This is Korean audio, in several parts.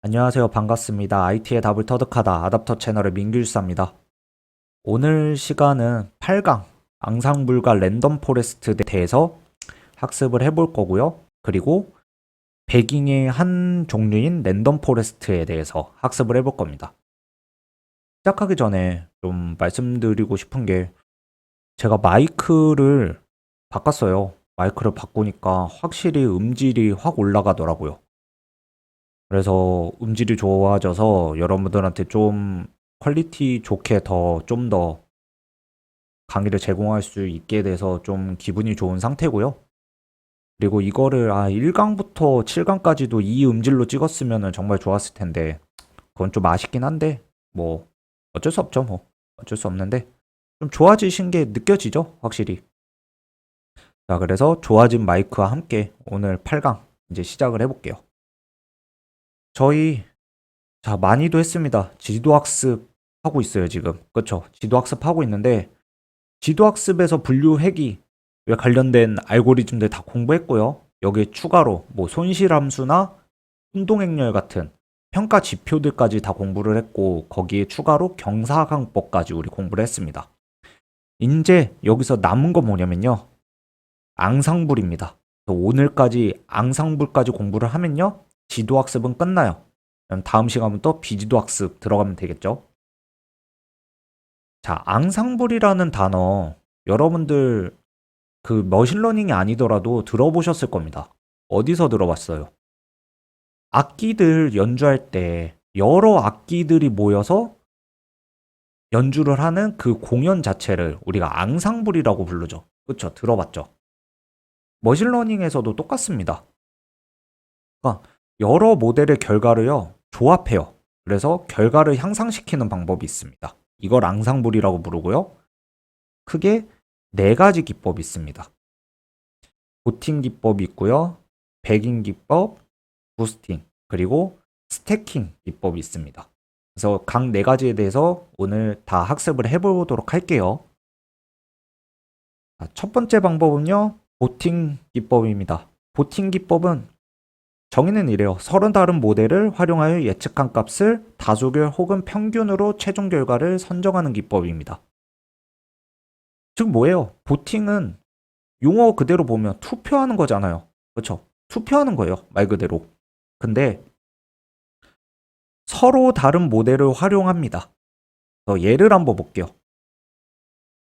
안녕하세요. 반갑습니다. IT의 답을 터득하다 아답터 채널의 민규일사입니다. 오늘 시간은 8강 앙상블과 랜덤 포레스트에 대해서 학습을 해볼 거고요. 그리고 배깅의 한 종류인 랜덤 포레스트에 대해서 학습을 해볼 겁니다. 시작하기 전에 좀 말씀드리고 싶은 게 제가 마이크를 바꿨어요. 마이크를 바꾸니까 확실히 음질이 확 올라가더라고요. 그래서 음질이 좋아져서 여러분들한테 좀 퀄리티 좋게 좀 더 강의를 제공할 수 있게 돼서 좀 기분이 좋은 상태고요. 그리고 이거를 1강부터 7강까지도 이 음질로 찍었으면 정말 좋았을 텐데 그건 좀 아쉽긴 한데 뭐 어쩔 수 없죠. 뭐 어쩔 수 없는데 좀 좋아지신 게 느껴지죠, 확실히. 자, 그래서 좋아진 마이크와 함께 오늘 8강 이제 시작을 해볼게요. 저희 많이도 했습니다. 지도 학습하고 있어요, 지금. 그쵸? 지도 학습하고 있는데, 지도 학습에서 분류 회귀에 관련된 알고리즘들 다 공부했고요. 여기에 추가로 뭐 손실함수나 운동행렬 같은 평가 지표들까지 다 공부를 했고, 거기에 추가로 경사강법까지 우리 공부를 했습니다. 이제 여기서 남은 건 뭐냐면요. 앙상블입니다. 오늘까지 앙상블까지 공부를 하면요. 지도 학습은 끝나요. 그럼 다음 시간부터 비지도 학습 들어가면 되겠죠? 자, 앙상블이라는 단어 여러분들 그 머신러닝이 아니더라도 들어보셨을 겁니다. 어디서 들어봤어요? 악기들 연주할 때 여러 악기들이 모여서 연주를 하는 그 공연 자체를 우리가 앙상블이라고 부르죠. 그쵸? 들어봤죠? 머신러닝에서도 똑같습니다. 그러니까 여러 모델의 결과를요, 조합해요. 그래서 결과를 향상시키는 방법이 있습니다. 이걸 앙상블이라고 부르고요. 크게 네 가지 기법이 있습니다. 보팅 기법이 있고요. 배깅 기법, 부스팅, 그리고 스태킹 기법이 있습니다. 그래서 각 네 가지에 대해서 오늘 다 학습을 해보도록 할게요. 첫 번째 방법은요, 보팅 기법입니다. 보팅 기법은 정의는 이래요. 서로 다른 모델을 활용하여 예측한 값을 다수결 혹은 평균으로 최종 결과를 선정하는 기법입니다. 즉 뭐예요? 보팅은 용어 그대로 보면 투표하는 거잖아요. 그렇죠? 투표하는 거예요. 말 그대로. 근데 서로 다른 모델을 활용합니다. 예를 한번 볼게요.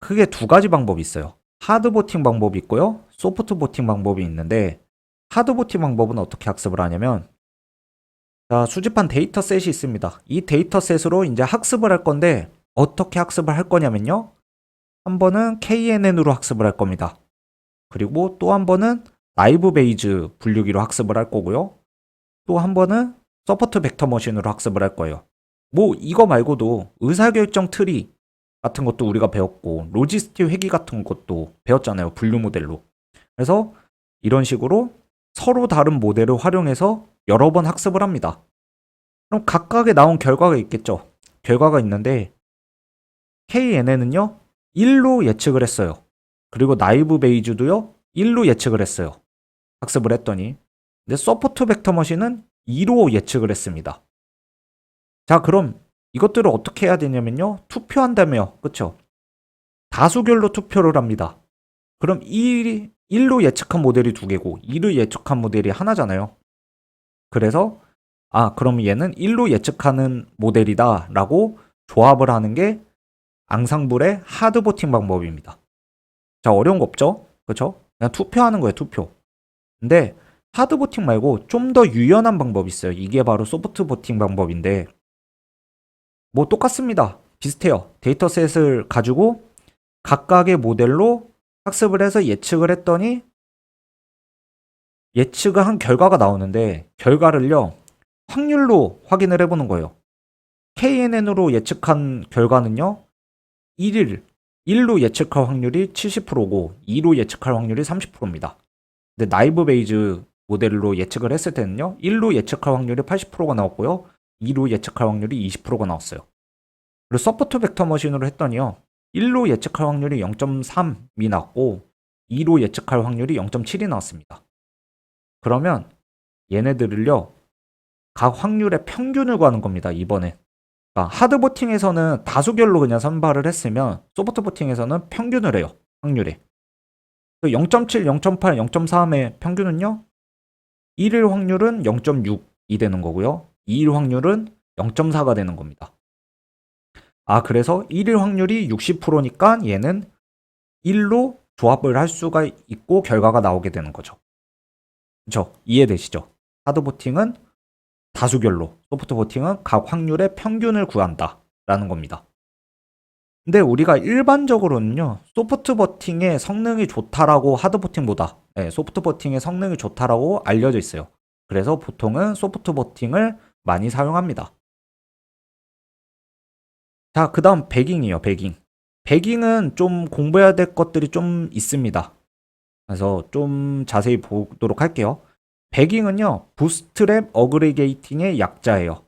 크게 두 가지 방법이 있어요. 하드 보팅 방법이 있고요. 소프트 보팅 방법이 있는데 하드 보팅 방법은 어떻게 학습을 하냐면 자, 수집한 데이터셋이 있습니다. 이 데이터셋으로 이제 학습을 할 건데 어떻게 학습을 할 거냐면요. 한 번은 KNN으로 학습을 할 겁니다. 그리고 또 한 번은 라이브 베이즈 분류기로 학습을 할 거고요. 또 한 번은 서포트 벡터 머신으로 학습을 할 거예요. 뭐 이거 말고도 의사결정 트리 같은 것도 우리가 배웠고 로지스티 회귀 같은 것도 배웠잖아요. 분류 모델로. 그래서 이런 식으로 서로 다른 모델을 활용해서 여러 번 학습을 합니다. 그럼 각각에 나온 결과가 있겠죠. 결과가 있는데 KNN은요 1로 예측을 했어요. 그리고 나이브 베이즈도요 1로 예측을 했어요. 학습을 했더니 근데 서포트 벡터 머신은 2로 예측을 했습니다. 자, 그럼 이것들을 어떻게 해야 되냐면요. 투표한다며요. 그쵸? 다수결로 투표를 합니다. 그럼 1로 예측한 모델이 두 개고 2로 예측한 모델이 하나잖아요. 그래서 그럼 얘는 1로 예측하는 모델이다 라고 조합을 하는 게 앙상블의 하드보팅 방법입니다. 자, 어려운 거 없죠? 그쵸? 그냥 투표하는 거예요, 투표. 근데 하드보팅 말고 좀 더 유연한 방법이 있어요. 이게 바로 소프트 보팅 방법인데 뭐 똑같습니다. 비슷해요. 데이터셋을 가지고 각각의 모델로 학습을 해서 예측을 했더니 예측을 한 결과가 나오는데 결과를요 확률로 확인을 해보는 거예요. KNN으로 예측한 결과는요 1로 예측할 확률이 70%고 2로 예측할 확률이 30%입니다. 근데 나이브 베이즈 모델로 예측을 했을 때는요 1로 예측할 확률이 80%가 나왔고요 2로 예측할 확률이 20%가 나왔어요. 그리고 서포트 벡터 머신으로 했더니요 1로 예측할 확률이 0.3이 나왔고 2로 예측할 확률이 0.7이 나왔습니다. 그러면 얘네들을요 각 확률의 평균을 구하는 겁니다. 이번엔. 그러니까 하드 보팅에서는 다수결로 그냥 선발을 했으면 소프트 보팅에서는 평균을 해요. 확률에. 0.7, 0.8, 0.3의 평균은요. 1일 확률은 0.6이 되는 거고요. 2일 확률은 0.4가 되는 겁니다. 아, 그래서 1일 확률이 60%니까 얘는 1로 조합을 할 수가 있고 결과가 나오게 되는 거죠. 그렇죠? 이해되시죠? 하드 보팅은 다수결로, 소프트 보팅은 각 확률의 평균을 구한다 라는 겁니다. 근데 우리가 일반적으로는요, 소프트 버팅의 성능이 좋다라고 하드 버팅보다, 소프트 버팅의 성능이 좋다라고 알려져 있어요. 그래서 보통은 소프트 버팅을 많이 사용합니다. 자, 그 다음 배깅이요, 배깅. 배깅은 좀 공부해야 될 것들이 좀 있습니다. 그래서 좀 자세히 보도록 할게요. 배깅은요, 부스트랩 어그리게이팅의 약자예요.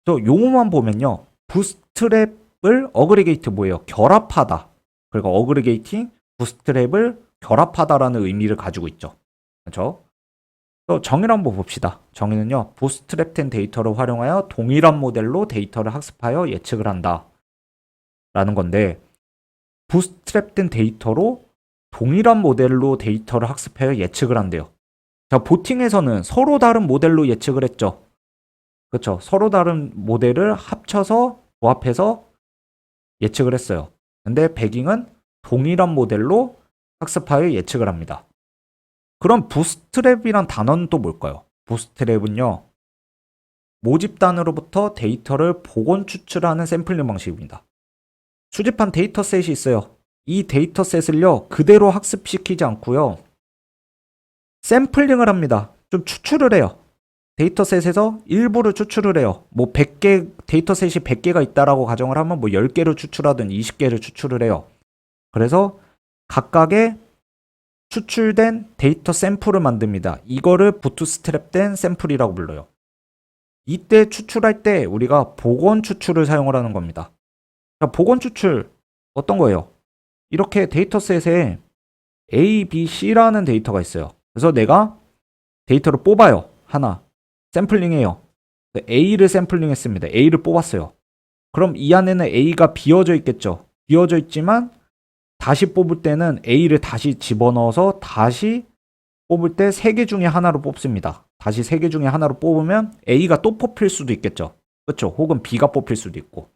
저 용어만 보면요, 부스트랩을 어그리게이트 뭐예요? 결합하다. 그리고 어그리게이팅, 부스트랩을 결합하다라는 의미를 가지고 있죠. 그렇죠? 또 정의를 한번 봅시다. 정의는요, 부스트랩된 데이터를 활용하여 동일한 모델로 데이터를 학습하여 예측을 한다. 라는 건데, 부스트랩된 데이터로 동일한 모델로 데이터를 학습하여 예측을 한대요. 자, 보팅에서는 서로 다른 모델로 예측을 했죠. 그렇죠. 서로 다른 모델을 합쳐서 조합해서 예측을 했어요. 근데 배깅은 동일한 모델로 학습하여 예측을 합니다. 그럼 부스트랩이란 단어는 또 뭘까요? 부스트랩은요, 모집단으로부터 데이터를 복원 추출하는 샘플링 방식입니다. 수집한 데이터셋이 있어요. 이 데이터셋을요, 그대로 학습시키지 않고요, 샘플링을 합니다. 좀 추출을 해요. 데이터셋에서 일부를 추출을 해요. 뭐 100개, 데이터셋이 100개가 있다라고 가정을 하면 뭐 10개를 추출하든 20개를 추출을 해요. 그래서 각각의 추출된 데이터 샘플을 만듭니다. 이거를 부트스트랩된 샘플이라고 불러요. 이때 추출할 때 우리가 복원 추출을 사용을 하는 겁니다. 자, 복원 추출 어떤 거예요? 이렇게 데이터셋에 A, B, C라는 데이터가 있어요. 그래서 내가 데이터를 뽑아요. 하나. 샘플링해요. A를 샘플링했습니다. A를 뽑았어요. 그럼 이 안에는 A가 비어져 있겠죠. 비어져 있지만 다시 뽑을 때는 A를 다시 집어넣어서 다시 뽑을 때 3개 중에 하나로 뽑습니다. 다시 3개 중에 하나로 뽑으면 A가 또 뽑힐 수도 있겠죠. 그렇죠? 혹은 B가 뽑힐 수도 있고.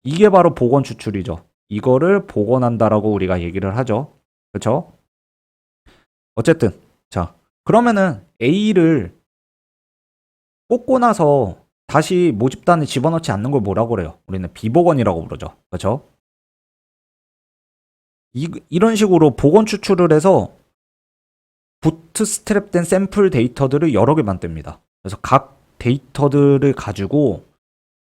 이게 바로 복원 추출이죠. 이거를 복원한다라고 우리가 얘기를 하죠. 그렇죠? 어쨌든 자, 그러면은 A를 뽑고 나서 다시 모집단에 집어넣지 않는 걸 뭐라고 그래요? 우리는 비복원이라고 부르죠. 그렇죠? 이런 식으로 복원 추출을 해서 부트스트랩된 샘플 데이터들을 여러 개 만듭니다. 그래서 각 데이터들을 가지고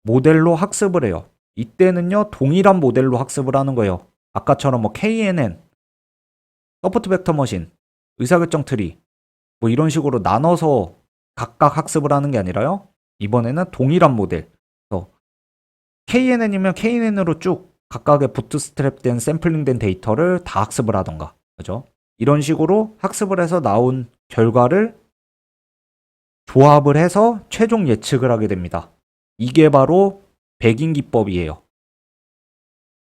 모델로 학습을 해요. 이때는요, 동일한 모델로 학습을 하는 거예요. 아까처럼 뭐 KNN, 서포트 벡터 머신, 의사결정 트리, 뭐 이런 식으로 나눠서 각각 학습을 하는 게 아니라요. 이번에는 동일한 모델. KNN이면 KNN으로 쭉 각각의 부트스트랩된 샘플링된 데이터를 다 학습을 하던가. 그죠? 이런 식으로 학습을 해서 나온 결과를 조합을 해서 최종 예측을 하게 됩니다. 이게 바로 배깅 기법이에요.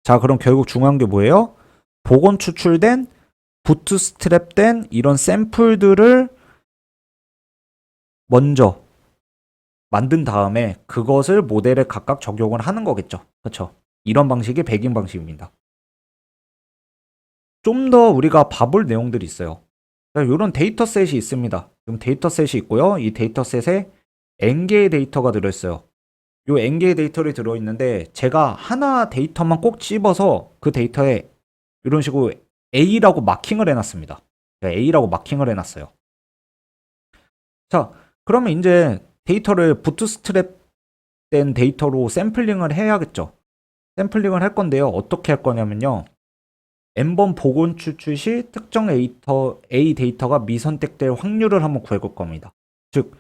자, 그럼 결국 중요한 게 뭐예요? 복원 추출된 부트스트랩된 이런 샘플들을 먼저 만든 다음에 그것을 모델에 각각 적용을 하는 거겠죠. 그렇죠? 이런 방식이 배깅 방식입니다. 좀 더 우리가 봐볼 내용들이 있어요. 이런 데이터셋이 있습니다. 지금 데이터셋이 있고요. 이 데이터셋에 n개의 데이터가 들어있어요. 요 n개의 데이터를 들어있는데 제가 하나 데이터만 꼭 집어서 그 데이터에 이런 식으로 A라고 마킹을 해놨습니다. A라고 마킹을 해놨어요. 자, 그러면 이제 데이터를 부트스트랩된 데이터로 샘플링을 해야겠죠. 샘플링을 할 건데요. 어떻게 할 거냐면요. n번 복원 추출 시 특정 A 데이터가 미선택될 확률을 한번 구해볼 겁니다. 즉,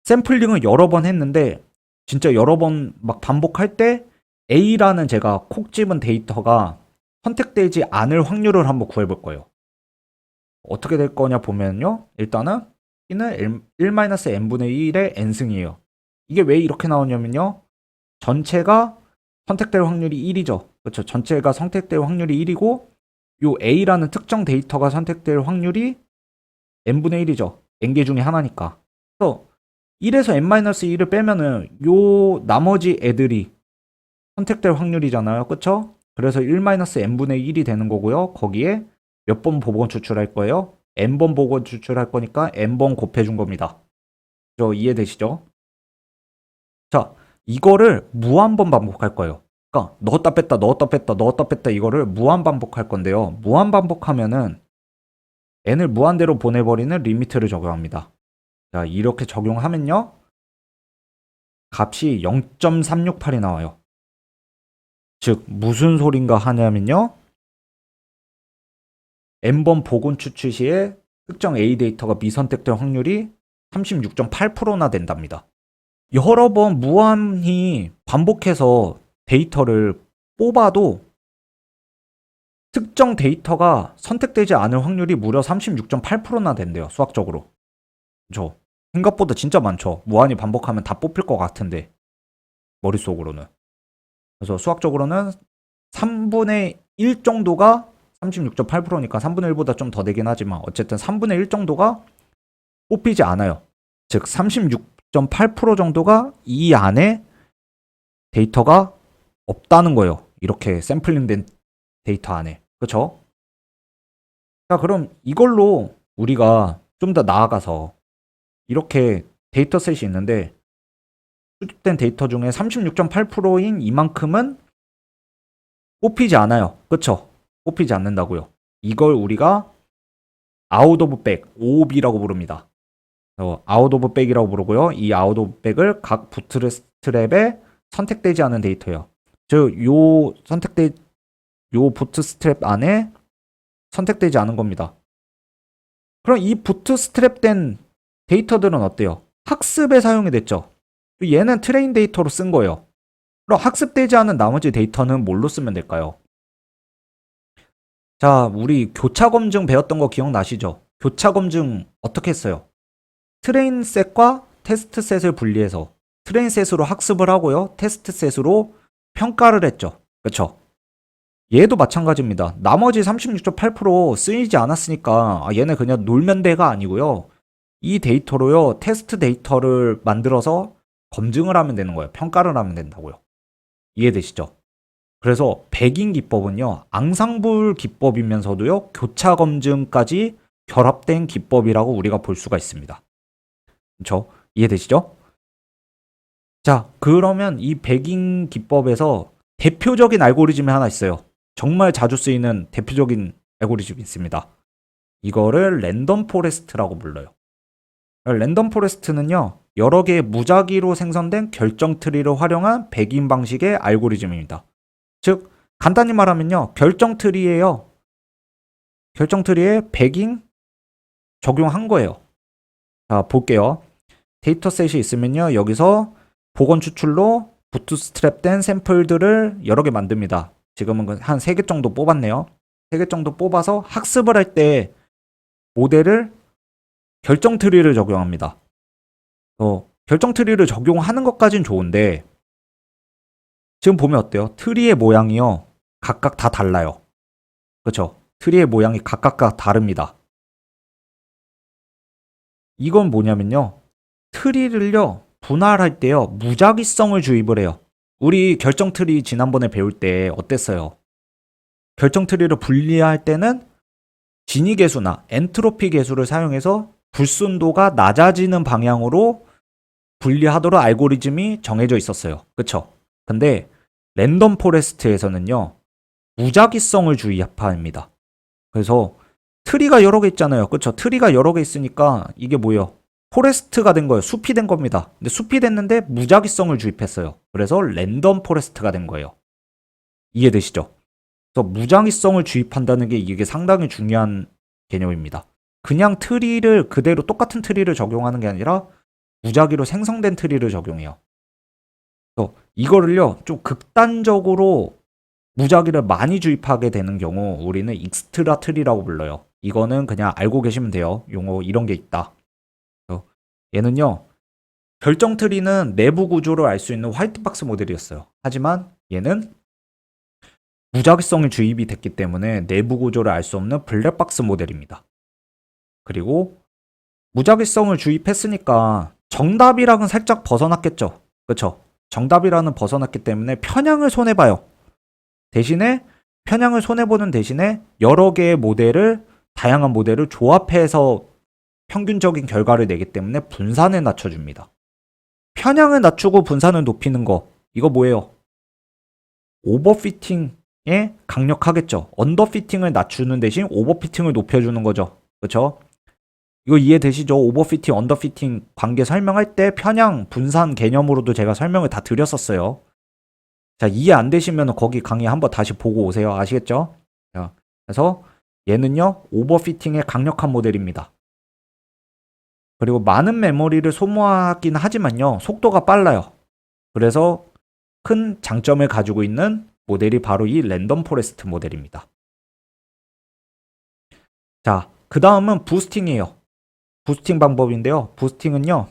샘플링을 여러 번 했는데 진짜 여러 번 막 반복할 때 A라는 제가 콕 집은 데이터가 선택되지 않을 확률을 한번 구해볼 거예요. 어떻게 될 거냐 보면요. 일단은 P는 1-n분의 1의 n승이에요. 이게 왜 이렇게 나오냐면요. 전체가 선택될 확률이 1이죠. 그렇죠. 전체가 선택될 확률이 1이고 요 A라는 특정 데이터가 선택될 확률이 n분의 1이죠. n개 중에 하나니까. 그래서 1에서 n-1을 빼면은 요 나머지 애들이 선택될 확률이잖아요. 그쵸? 그래서 1-n분의 1이 되는 거고요. 거기에 몇 번 보건 추출할 거예요? n번 보건 추출할 거니까 n번 곱해준 겁니다. 이해되시죠? 자, 이거를 무한번 반복할 거예요. 그러니까 넣었다 뺐다 넣었다 뺐다 넣었다 뺐다 이거를 무한 반복할 건데요. 무한 반복하면은 n을 무한대로 보내버리는 리미트를 적용합니다. 자, 이렇게 적용하면요. 값이 0.368이 나와요. 즉 무슨 소린가 하냐면요. n번 보건 추출 시에 특정 A 데이터가 미선택될 확률이 36.8%나 된답니다. 여러 번 무한히 반복해서 데이터를 뽑아도 특정 데이터가 선택되지 않을 확률이 무려 36.8%나 된대요. 수학적으로. 그렇죠? 생각보다 진짜 많죠. 무한히 반복하면 다 뽑힐 것 같은데 머릿속으로는. 그래서 수학적으로는 3분의 1 정도가 36.8%니까 3분의 1보다 좀 더 되긴 하지만 어쨌든 3분의 1 정도가 뽑히지 않아요. 즉 36.8% 정도가 이 안에 데이터가 없다는 거예요. 이렇게 샘플링된 데이터 안에. 그렇죠? 자, 그럼 이걸로 우리가 좀 더 나아가서 이렇게 데이터셋이 있는데 수집된 데이터 중에 36.8%인 이만큼은 뽑히지 않아요. 그쵸? 뽑히지 않는다고요. 이걸 우리가 out of bag, OOB라고 부릅니다. out of bag이라고 부르고요. 이 out of bag을 각 부트스트랩에 선택되지 않은 데이터예요. 즉, 요 부트스트랩 안에 선택되지 않은 겁니다. 그럼 이 부트스트랩된 데이터들은 어때요? 학습에 사용이 됐죠. 얘는 트레인 데이터로 쓴 거예요. 그럼 학습되지 않은 나머지 데이터는 뭘로 쓰면 될까요? 자, 우리 교차 검증 배웠던 거 기억나시죠? 교차 검증 어떻게 했어요? 트레인 셋과 테스트 셋을 분리해서 트레인 셋으로 학습을 하고요. 테스트 셋으로 평가를 했죠. 그렇죠? 얘도 마찬가지입니다. 나머지 36.8% 쓰이지 않았으니까 얘네 그냥 놀면 돼가 아니고요. 이 데이터로요. 테스트 데이터를 만들어서 검증을 하면 되는 거예요. 평가를 하면 된다고요. 이해되시죠? 그래서 백인 기법은요. 앙상블 기법이면서도요. 교차 검증까지 결합된 기법이라고 우리가 볼 수가 있습니다. 그렇죠? 이해되시죠? 자, 그러면 이 백인 기법에서 대표적인 알고리즘이 하나 있어요. 정말 자주 쓰이는 대표적인 알고리즘이 있습니다. 이거를 랜덤 포레스트라고 불러요. 랜덤 포레스트는요. 여러 개의 무작위로 생성된 결정 트리를 활용한 백인 방식의 알고리즘입니다. 즉 간단히 말하면요. 결정 트리에요. 결정 트리에 백인 적용한 거예요. 자, 볼게요. 데이터셋이 있으면요. 여기서 복원 추출로 부트스트랩된 샘플들을 여러 개 만듭니다. 지금은 한 3개 정도 뽑았네요. 3개 정도 뽑아서 학습을 할 때 모델을 결정 트리를 적용합니다. 결정 트리를 적용하는 것까진 좋은데 지금 보면 어때요? 트리의 모양이요. 각각 다 달라요. 그렇죠? 트리의 모양이 각각 다릅니다. 이건 뭐냐면요. 트리를요. 분할할 때요. 무작위성을 주입을 해요. 우리 결정 트리 지난번에 배울 때 어땠어요? 결정 트리를 분리할 때는 진위 계수나 엔트로피 계수를 사용해서 불순도가 낮아지는 방향으로 분리하도록 알고리즘이 정해져 있었어요. 그쵸? 근데 랜덤 포레스트에서는요. 무작위성을 주입합니다. 그래서 트리가 여러 개 있잖아요. 그쵸? 트리가 여러 개 있으니까 이게 뭐예요? 포레스트가 된 거예요. 숲이 된 겁니다. 근데 숲이 됐는데 무작위성을 주입했어요. 그래서 랜덤 포레스트가 된 거예요. 이해되시죠? 그래서 무작위성을 주입한다는 게 이게 상당히 중요한 개념입니다. 그냥 트리를 그대로 똑같은 트리를 적용하는 게 아니라 무작위로 생성된 트리를 적용해요. 그래서 이거를요 좀 극단적으로 무작위를 많이 주입하게 되는 경우 우리는 익스트라 트리라고 불러요. 이거는 그냥 알고 계시면 돼요. 용어 이런 게 있다. 그래서 얘는요 결정 트리는 내부 구조를 알 수 있는 화이트박스 모델이었어요. 하지만 얘는 무작위성이 주입이 됐기 때문에 내부 구조를 알 수 없는 블랙박스 모델입니다. 그리고 무작위성을 주입했으니까 정답이랑은 살짝 벗어났겠죠. 그쵸? 정답이랑은 벗어났기 때문에 편향을 손해봐요. 대신에 편향을 손해보는 대신에 여러 개의 모델을, 다양한 모델을 조합해서 평균적인 결과를 내기 때문에 분산을 낮춰줍니다. 편향을 낮추고 분산을 높이는 거, 이거 뭐예요? 오버피팅에 강력하겠죠. 언더피팅을 낮추는 대신 오버피팅을 높여주는 거죠. 그쵸? 이거 이해되시죠? 오버피팅, 언더피팅 관계 설명할 때 편향, 분산 개념으로도 제가 설명을 다 드렸었어요. 자, 이해 안 되시면 거기 강의 한번 다시 보고 오세요. 아시겠죠? 자, 그래서 얘는요, 오버피팅에 강력한 모델입니다. 그리고 많은 메모리를 소모하긴 하지만요, 속도가 빨라요. 그래서 큰 장점을 가지고 있는 모델이 바로 이 랜덤 포레스트 모델입니다. 자, 그 다음은 부스팅이에요. 부스팅 방법인데요. 부스팅은요,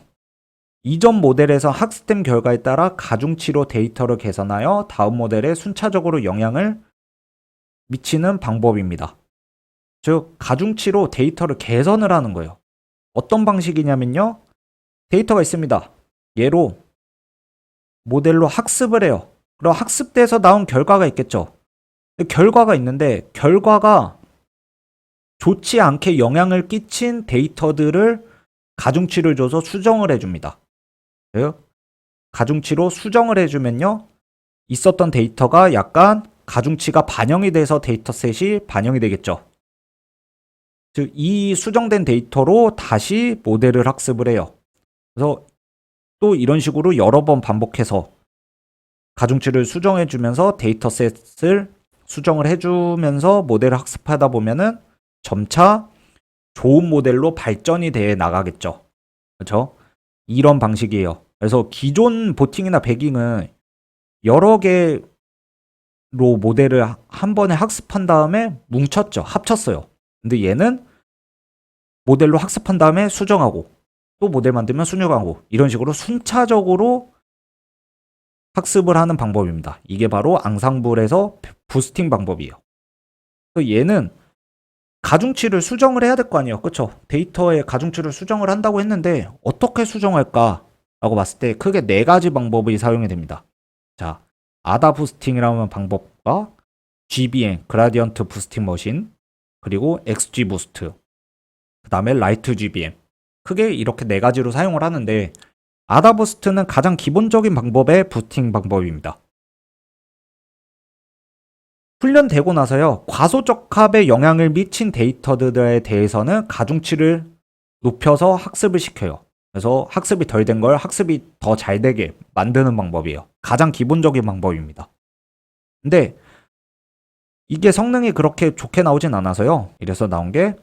이전 모델에서 학습된 결과에 따라 가중치로 데이터를 개선하여 다음 모델에 순차적으로 영향을 미치는 방법입니다. 즉, 가중치로 데이터를 개선을 하는 거예요. 어떤 방식이냐면요, 데이터가 있습니다. 얘로 모델로 학습을 해요. 그럼 학습돼서 나온 결과가 있겠죠. 결과가 있는데 결과가 좋지 않게 영향을 끼친 데이터들을 가중치를 줘서 수정을 해줍니다. 가중치로 수정을 해주면요, 있었던 데이터가 약간 가중치가 반영이 돼서 데이터셋이 반영이 되겠죠. 즉, 이 수정된 데이터로 다시 모델을 학습을 해요. 그래서 또 이런 식으로 여러 번 반복해서 가중치를 수정해주면서 데이터셋을 수정을 해주면서 모델을 학습하다 보면은 점차 좋은 모델로 발전이 돼 나가겠죠. 그렇죠? 이런 방식이에요. 그래서 기존 보팅이나 배깅은 여러 개로 모델을 한 번에 학습한 다음에 뭉쳤죠. 합쳤어요. 근데 얘는 모델로 학습한 다음에 수정하고 또 모델 만들면 수정하고 이런 식으로 순차적으로 학습을 하는 방법입니다. 이게 바로 앙상블에서 부스팅 방법이에요. 얘는 가중치를 수정을 해야 될 거 아니에요. 그쵸? 데이터에 가중치를 수정을 한다고 했는데 어떻게 수정할까? 라고 봤을 때 크게 네 가지 방법이 사용이 됩니다. 자, 아다 부스팅이라는 방법과 GBM, 그라디언트 부스팅 머신, 그리고 XG 부스트, 그 다음에 라이트 GBM. 크게 이렇게 네 가지로 사용을 하는데 아다 부스트는 가장 기본적인 방법의 부스팅 방법입니다. 훈련되고 나서요, 과소적합에 영향을 미친 데이터들에 대해서는 가중치를 높여서 학습을 시켜요. 그래서 학습이 덜 된 걸 학습이 더 잘 되게 만드는 방법이에요. 가장 기본적인 방법입니다. 근데 이게 성능이 그렇게 좋게 나오진 않아서요. 이래서 나온 게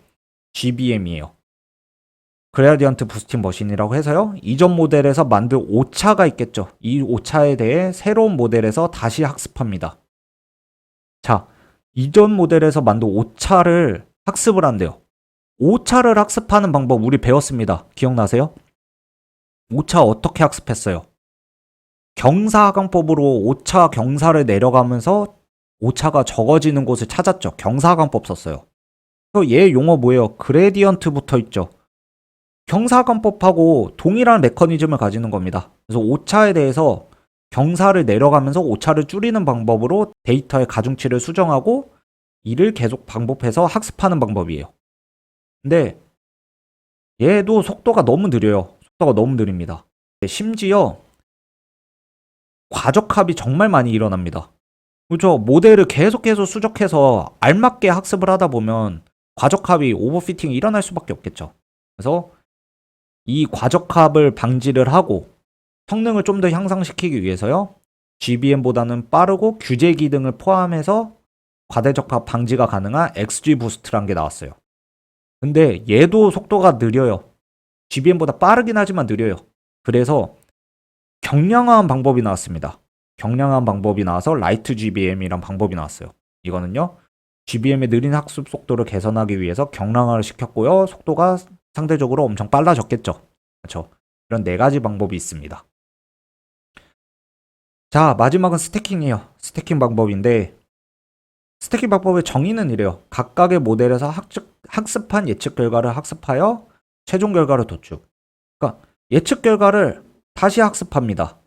GBM이에요. 그라디언트 부스팅 머신이라고 해서요, 이전 모델에서 만든 오차가 있겠죠. 이 오차에 대해 새로운 모델에서 다시 학습합니다. 자, 이전 모델에서 만든 오차를 학습을 한대요. 오차를 학습하는 방법 우리 배웠습니다. 기억나세요? 오차 어떻게 학습했어요? 경사하강법으로 오차 경사를 내려가면서 오차가 적어지는 곳을 찾았죠. 경사하강법 썼어요. 그래서 얘 용어 뭐예요? 그레디언트 붙어 있죠. 경사하강법하고 동일한 메커니즘을 가지는 겁니다. 그래서 오차에 대해서 경사를 내려가면서 오차를 줄이는 방법으로 데이터의 가중치를 수정하고 이를 계속 반복해서 학습하는 방법이에요. 근데 얘도 속도가 너무 느려요. 속도가 너무 느립니다. 심지어 과적합이 정말 많이 일어납니다. 그렇죠? 모델을 계속해서 수정해서 알맞게 학습을 하다 보면 과적합이 오버피팅이 일어날 수밖에 없겠죠. 그래서 이 과적합을 방지를 하고 성능을 좀 더 향상시키기 위해서요, GBM보다는 빠르고 규제 기능을 포함해서 과대적합 방지가 가능한 XG 부스트라는 게 나왔어요. 근데 얘도 속도가 느려요. GBM보다 빠르긴 하지만 느려요. 그래서 경량화한 방법이 나왔습니다. 경량화한 방법이 나와서 라이트 GBM이란 방법이 나왔어요. 이거는요, GBM의 느린 학습 속도를 개선하기 위해서 경량화를 시켰고요. 속도가 상대적으로 엄청 빨라졌겠죠. 그렇죠? 이런 4가지 방법이 있습니다. 자, 마지막은 스태킹이에요. 스태킹 방법인데 스태킹 방법의 정의는 이래요. 각각의 모델에서 학습한 예측 결과를 학습하여 최종 결과를 도출. 그러니까 예측 결과를 다시 학습합니다.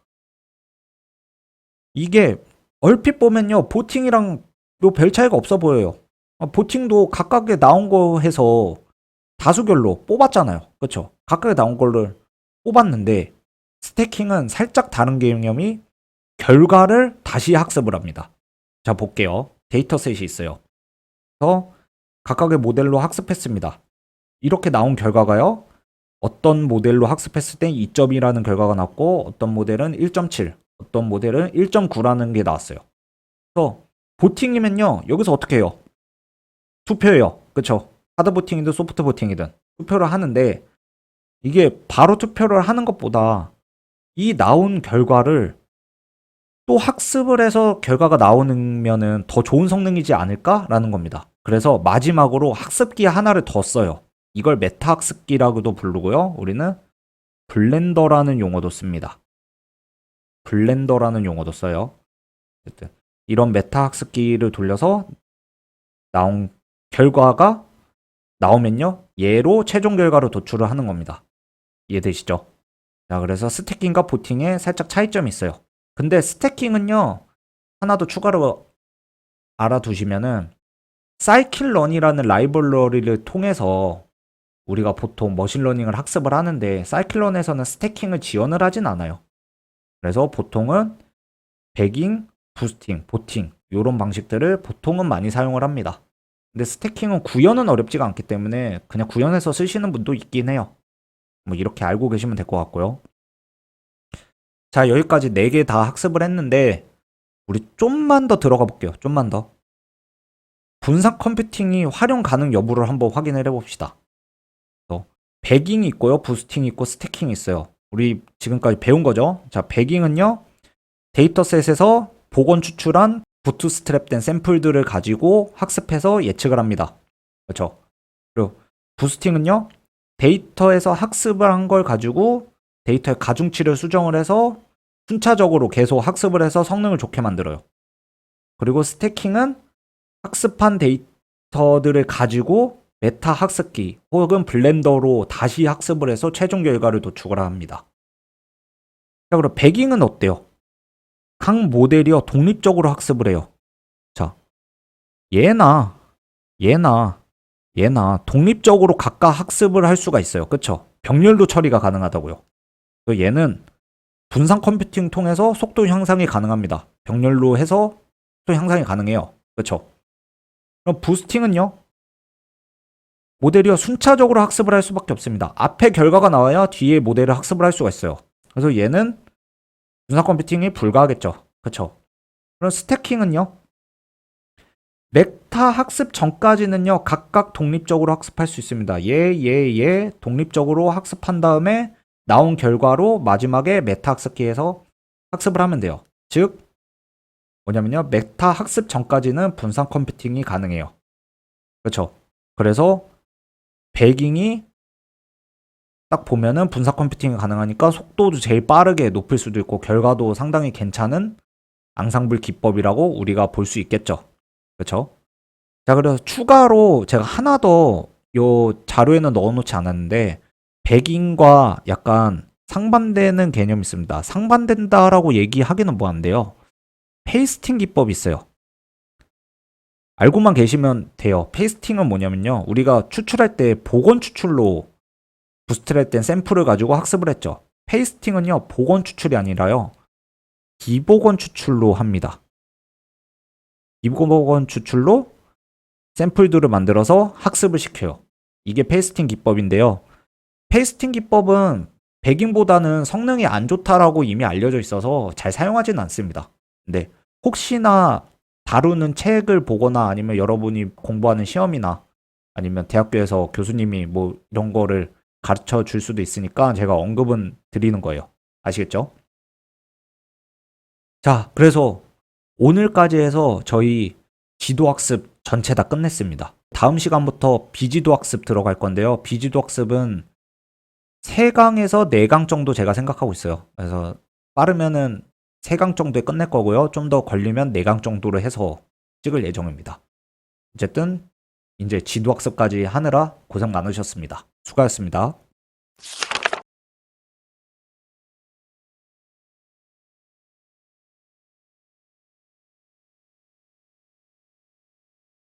이게 얼핏 보면요, 보팅이랑 별 차이가 없어 보여요. 보팅도 각각의 나온 거 해서 다수결로 뽑았잖아요. 그쵸? 각각의 나온 걸를 뽑았는데 스태킹은 살짝 다른 개념이 결과를 다시 학습을 합니다. 자, 볼게요. 데이터셋이 있어요. 그래서 각각의 모델로 학습했습니다. 이렇게 나온 결과가요, 어떤 모델로 학습했을 때 2점이라는 결과가 나왔고 어떤 모델은 1.7, 어떤 모델은 1.9라는 게 나왔어요. 그래서 보팅이면요, 여기서 어떻게 해요? 투표해요. 그쵸? 하드 보팅이든 소프트 보팅이든 투표를 하는데 이게 바로 투표를 하는 것보다 이 나온 결과를 또 학습을 해서 결과가 나오면은 더 좋은 성능이지 않을까라는 겁니다. 그래서 마지막으로 학습기 하나를 더 써요. 이걸 메타 학습기라고도 부르고요. 우리는 블렌더라는 용어도 씁니다. 블렌더라는 용어도 써요. 어쨌든 이런 메타 학습기를 돌려서 나온 결과가 나오면요, 얘로 최종 결과로 도출을 하는 겁니다. 이해되시죠? 자, 그래서 스태킹과 보팅에 살짝 차이점이 있어요. 근데 스태킹은요, 하나 더 추가로 알아두시면은 사이클런이라는 라이브러리를 통해서 우리가 보통 머신러닝을 학습을 하는데 사이클런에서는 스태킹을 지원을 하진 않아요. 그래서 보통은 배깅, 부스팅, 보팅 이런 방식들을 보통은 많이 사용을 합니다. 근데 스태킹은 구현은 어렵지가 않기 때문에 그냥 구현해서 쓰시는 분도 있긴 해요. 뭐 이렇게 알고 계시면 될 것 같고요. 자, 여기까지 4개 다 학습을 했는데 우리 좀만 더 들어가 볼게요. 좀만 더. 분산 컴퓨팅이 활용 가능 여부를 한번 확인을 해봅시다. 배깅이 있고요, 부스팅이 있고 스태킹이 있어요. 우리 지금까지 배운 거죠. 자, 배깅은요, 데이터셋에서 복원 추출한 부트스트랩된 샘플들을 가지고 학습해서 예측을 합니다. 그렇죠? 그리고 부스팅은요, 데이터에서 학습을 한 걸 가지고 데이터의 가중치를 수정을 해서 순차적으로 계속 학습을 해서 성능을 좋게 만들어요. 그리고 스태킹은 학습한 데이터들을 가지고 메타 학습기 혹은 블렌더로 다시 학습을 해서 최종 결과를 도출을 합니다. 자, 그럼 배깅은 어때요? 각 모델이요, 독립적으로 학습을 해요. 자, 얘나 독립적으로 각각 학습을 할 수가 있어요. 그쵸? 병렬도 처리가 가능하다고요. 얘는 분산 컴퓨팅 통해서 속도 향상이 가능합니다. 병렬로 해서 속도 향상이 가능해요. 그쵸? 그럼 부스팅은요, 모델이요, 순차적으로 학습을 할 수밖에 없습니다. 앞에 결과가 나와야 뒤에 모델을 학습을 할 수가 있어요. 그래서 얘는 분산 컴퓨팅이 불가하겠죠. 그쵸? 그럼 스태킹은요, 메타 학습 전까지는요, 각각 독립적으로 학습할 수 있습니다. 얘 독립적으로 학습한 다음에 나온 결과로 마지막에 메타 학습기에서 학습을 하면 돼요. 즉 뭐냐면요, 메타 학습 전까지는 분산 컴퓨팅이 가능해요. 그렇죠? 그래서 배깅이 딱 보면은 분산 컴퓨팅이 가능하니까 속도도 제일 빠르게 높일 수도 있고 결과도 상당히 괜찮은 앙상블 기법이라고 우리가 볼 수 있겠죠. 그렇죠? 자, 그래서 추가로 제가 하나 더 요 자료에는 넣어놓지 않았는데 배깅과 약간 상반되는 개념이 있습니다. 상반된다라고 얘기하기는 뭐한데요. 페이스팅 기법이 있어요. 알고만 계시면 돼요. 페이스팅은 뭐냐면요, 우리가 추출할 때 복원 추출로 부스트랩된 샘플을 가지고 학습을 했죠. 페이스팅은요, 복원 추출이 아니라요, 비복원 추출로 합니다. 비복원 추출로 샘플들을 만들어서 학습을 시켜요. 이게 페이스팅 기법인데요. 페이스팅 기법은 배깅보다는 성능이 안 좋다라고 이미 알려져 있어서 잘 사용하지는 않습니다. 근데 혹시나 다루는 책을 보거나 아니면 여러분이 공부하는 시험이나 아니면 대학교에서 교수님이 뭐 이런 거를 가르쳐 줄 수도 있으니까 제가 언급은 드리는 거예요. 아시겠죠? 자, 그래서 오늘까지 해서 저희 지도학습 전체 다 끝냈습니다. 다음 시간부터 비지도 학습 들어갈 건데요. 비지도 학습은 3강에서 4강 정도 제가 생각하고 있어요. 그래서 빠르면은 3강 정도에 끝낼 거고요. 좀 더 걸리면 4강 정도로 해서 찍을 예정입니다. 어쨌든 이제 지도학습까지 하느라 고생 많으셨습니다. 수고하셨습니다.